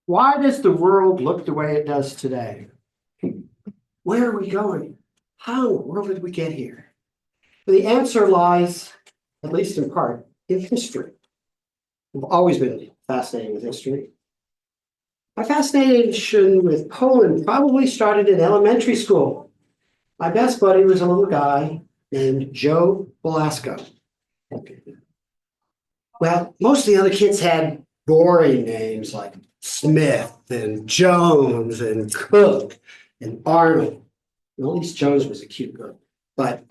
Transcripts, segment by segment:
Why does the world look the way it does today? Where are we going? How in the world did we get here? The answer lies, at least in part, in history. I've always been fascinated with history. My fascination with Poland probably started in elementary school. My best buddy was a little guy named Joe Velasco. Well, most of the other kids had boring names like Smith and Jones and Cook and Arnold. Well, at least Jones was a cute girl. But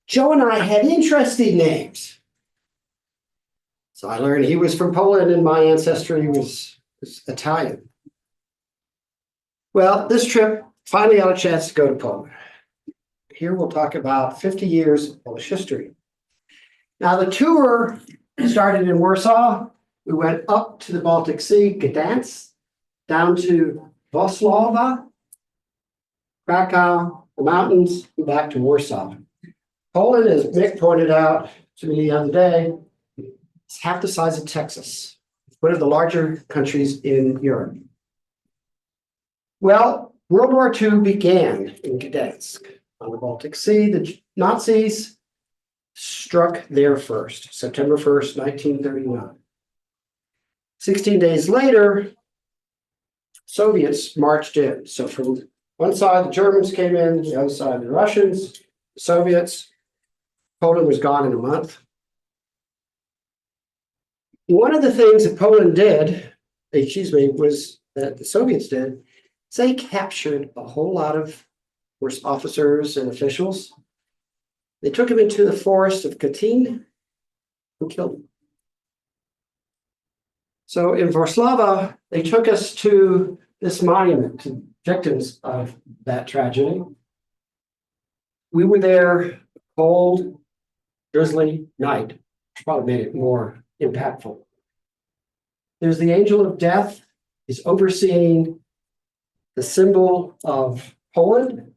Joe and I had interesting names. So I learned he was from Poland and my ancestry was Italian. Well, this trip finally got a chance to go to Poland. Here we'll talk about 50 years of Polish history. Now the tour started in Warsaw. We went up to the Baltic Sea, Gdansk, down to Wrocław, Krakow, the mountains, and back to Warsaw. Poland, as Mick pointed out to me the other day, is half the size of Texas. It's one of the larger countries in Europe. Well, World War II began in Gdansk on the Baltic Sea. The Nazis struck there first, September 1st, 1939. 16 days later, Soviets marched in. So from one side, the Germans came in, the other side, the Russians, the Soviets. Poland was gone in a month. One of the things that Poland did, was that the Soviets did, is they captured a whole lot of officers and officials. They took them into the forest of Katyn and killed them. So in Wrocław, they took us to this monument to victims of that tragedy. We were there a cold, drizzly night, which probably made it more impactful. There's the angel of death is overseeing the symbol of Poland,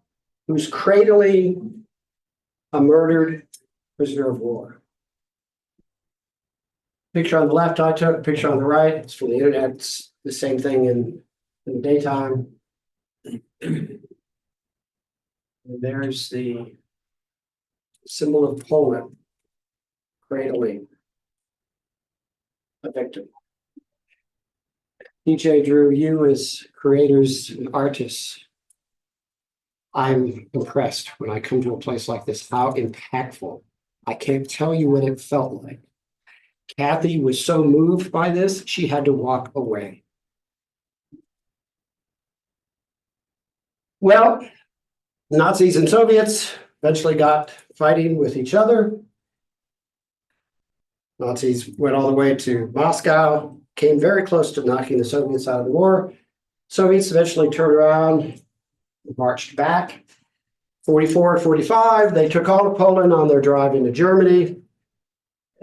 who's cradling a murdered prisoner of war. Picture on the left I took, picture on the right, it's from the internet, it's the same thing in the daytime. And there's the symbol of Poland, cradling a victim. DJ Drew, you as creators and artists, I'm impressed when I come to a place like this, how impactful. I can't tell you what it felt like. Kathy was so moved by this, she had to walk away. Well, Nazis and Soviets eventually got fighting with each other. Nazis went all the way to Moscow, came very close to knocking the Soviets out of the war. Soviets eventually turned around, marched back. 44 and 45, they took all of Poland on their drive into Germany.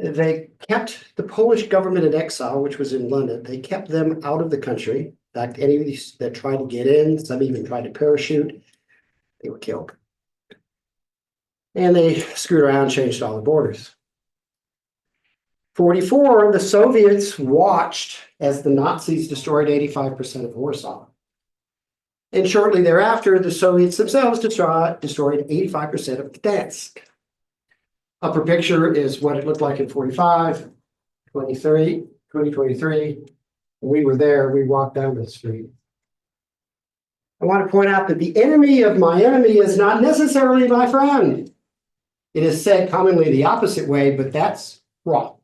They kept the Polish government in exile, which was in London. They kept them out of the country. In fact, any of these that tried to get in, some even tried to parachute, they were killed. And they screwed around, changed all the borders. 44, the Soviets watched as the Nazis destroyed 85% of Warsaw. And shortly thereafter, the Soviets themselves destroyed 85% of Gdansk. Upper picture is what it looked like in 45, 2023. We were there, we walked down the street. I want to point out that the enemy of my enemy is not necessarily my friend. It is said commonly the opposite way, but that's wrong.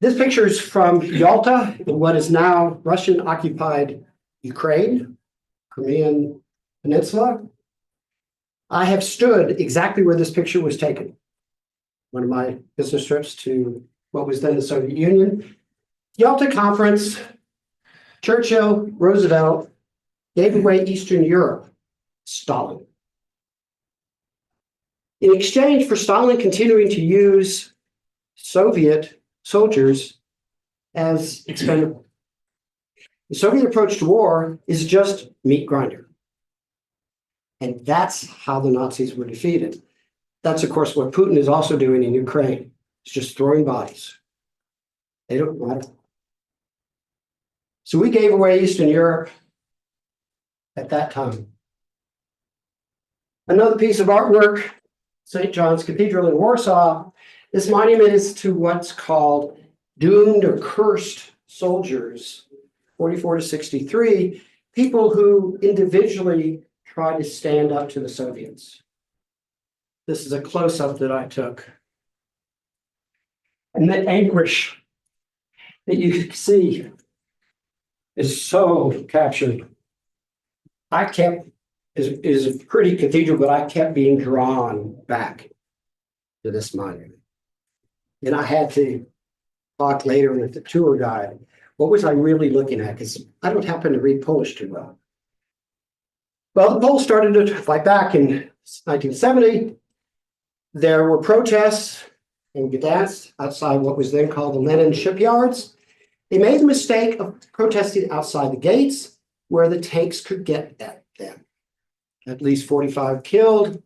This picture is from Yalta, in what is now Russian-occupied Ukraine, Crimean Peninsula. I have stood exactly where this picture was taken. One of my business trips to what was then the Soviet Union. Yalta Conference, Churchill, Roosevelt gave away Eastern Europe, Stalin. In exchange for Stalin continuing to use Soviet soldiers as expendable. The Soviet approach to war is just meat grinder. And that's how the Nazis were defeated. That's, of course, what Putin is also doing in Ukraine. It's just throwing bodies. They don't matter. So we gave away Eastern Europe at that time. Another piece of artwork, St. John's Cathedral in Warsaw. This monument is to what's called doomed or cursed soldiers, 44 to 63, people who individually tried to stand up to the Soviets. This is a close-up that I took. And the anguish that you see is so captured. It is a pretty cathedral, but I kept being drawn back to this monument. And I had to talk later with the tour guide. What was I really looking at? Because I don't happen to read Polish too well. Well, the Poles started to fight back in 1970. There were protests in Gdansk outside what was then called the Lenin shipyards. They made the mistake of protesting outside the gates where the tanks could get at them. At least 45 killed,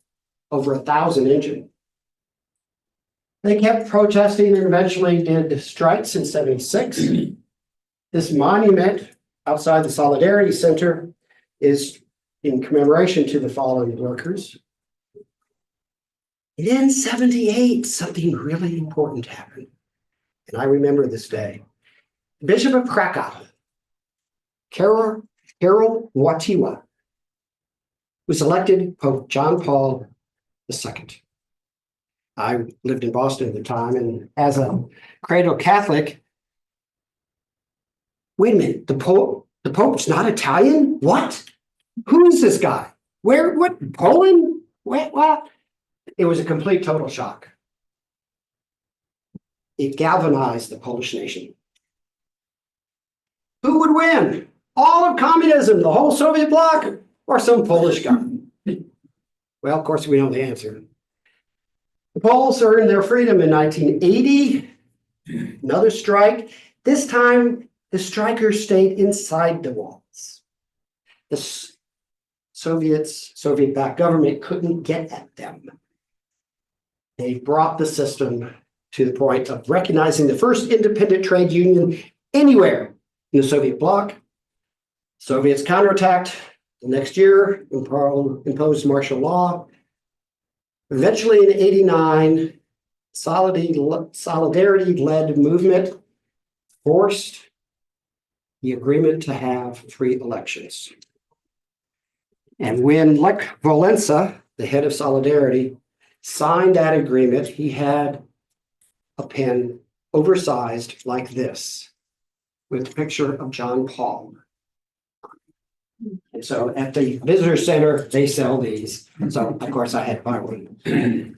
over 1,000 injured. They kept protesting and eventually did strikes in 76. This monument outside the Solidarity Center is in commemoration to the fallen workers. And in 78, something really important happened. And I remember this day. Bishop of Krakow, Karol Wojtyła, was elected Pope John Paul II. I lived in Boston at the time, and as a cradle Catholic, wait a minute, the Pope's not Italian? What? Who is this guy? Where, what, Poland? What? It was a complete total shock. It galvanized the Polish nation. Who would win? All of communism, the whole Soviet bloc, or some Polish guy? Well, of course, we know the answer. The Poles earned their freedom in 1980. Another strike. This time, the strikers stayed inside the walls. The Soviet-backed government couldn't get at them. They brought the system to the point of recognizing the first independent trade union anywhere in the Soviet bloc. Soviets counterattacked the next year, imposed martial law. Eventually in 89, solidarity-led movement forced the agreement to have free elections. And when Lech Walesa, the head of Solidarity, signed that agreement, he had a pen oversized like this with a picture of John Paul. And so at the visitor center, they sell these. So of course I had to buy one.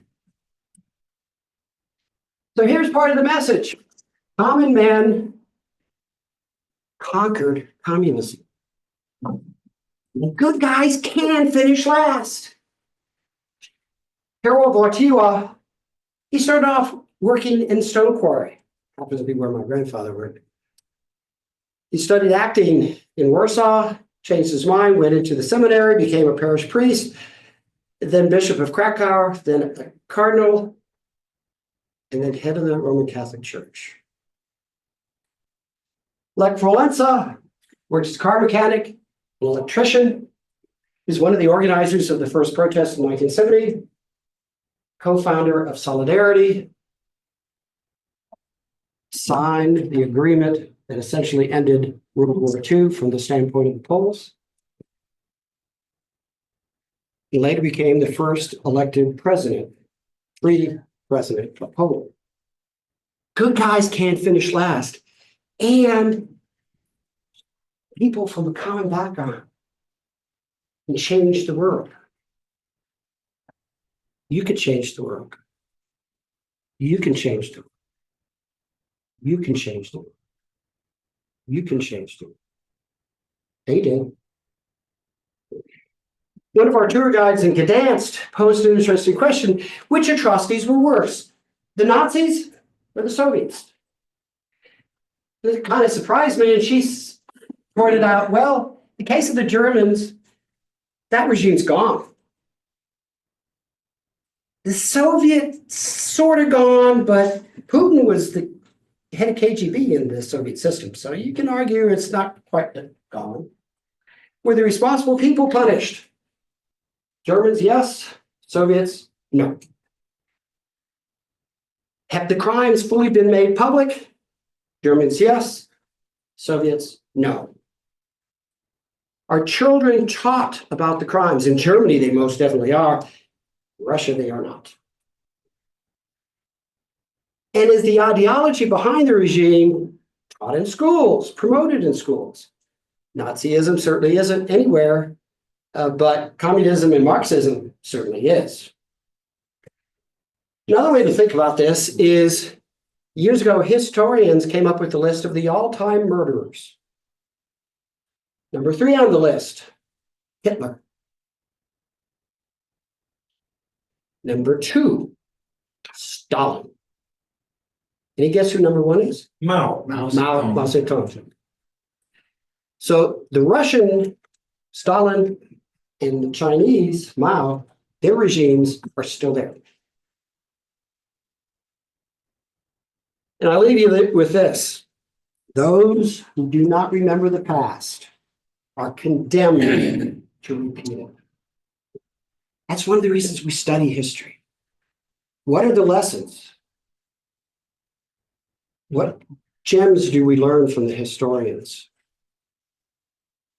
So here's part of the message. Common man conquered communism. The good guys can finish last. Karol Wojtyła, he started off working in stone quarry. Happens to be where my grandfather worked. He studied acting in Warsaw, changed his mind, went into the seminary, became a parish priest, then Bishop of Krakow, then a cardinal, and then head of the Roman Catholic Church. Lech Walesa worked as a car mechanic, an electrician. He was one of the organizers of the first protest in 1970, co-founder of Solidarity, signed the agreement that essentially ended World War II from the standpoint of the Poles. He later became the first elected president, free president of Poland. Good guys can't finish last. And people from a common background can change the world. You can change the world. You can change the world. You can change the world. You can change the world. They did. One of our tour guides in Gdansk posed an interesting question. Which atrocities were worse, the Nazis or the Soviets? It kind of surprised me, and she pointed out, well, in the case of the Germans, that regime's gone. The Soviet sort of gone, but Putin was the had a KGB in the Soviet system, so you can argue it's not quite gone. Were the responsible people punished? Germans, yes. Soviets, no. Have the crimes fully been made public? Germans, yes. Soviets, no. Are children taught about the crimes? In Germany, they most definitely are. Russia, they are not. And is the ideology behind the regime taught in schools, promoted in schools? Nazism certainly isn't anywhere, but communism and Marxism certainly is. Another way to think about this is years ago, historians came up with a list of the all-time murderers. Number 3 on the list, Hitler. Number 2, Stalin. Any guess who number 1 is? Mao Zedong. So the Russian, Stalin, and the Chinese, Mao, their regimes are still there. And I leave you with this. Those who do not remember the past are condemned to repeat it. That's one of the reasons we study history. What are the lessons? What gems do we learn from the historians?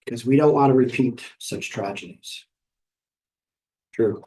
Because we don't want to repeat such tragedies. True.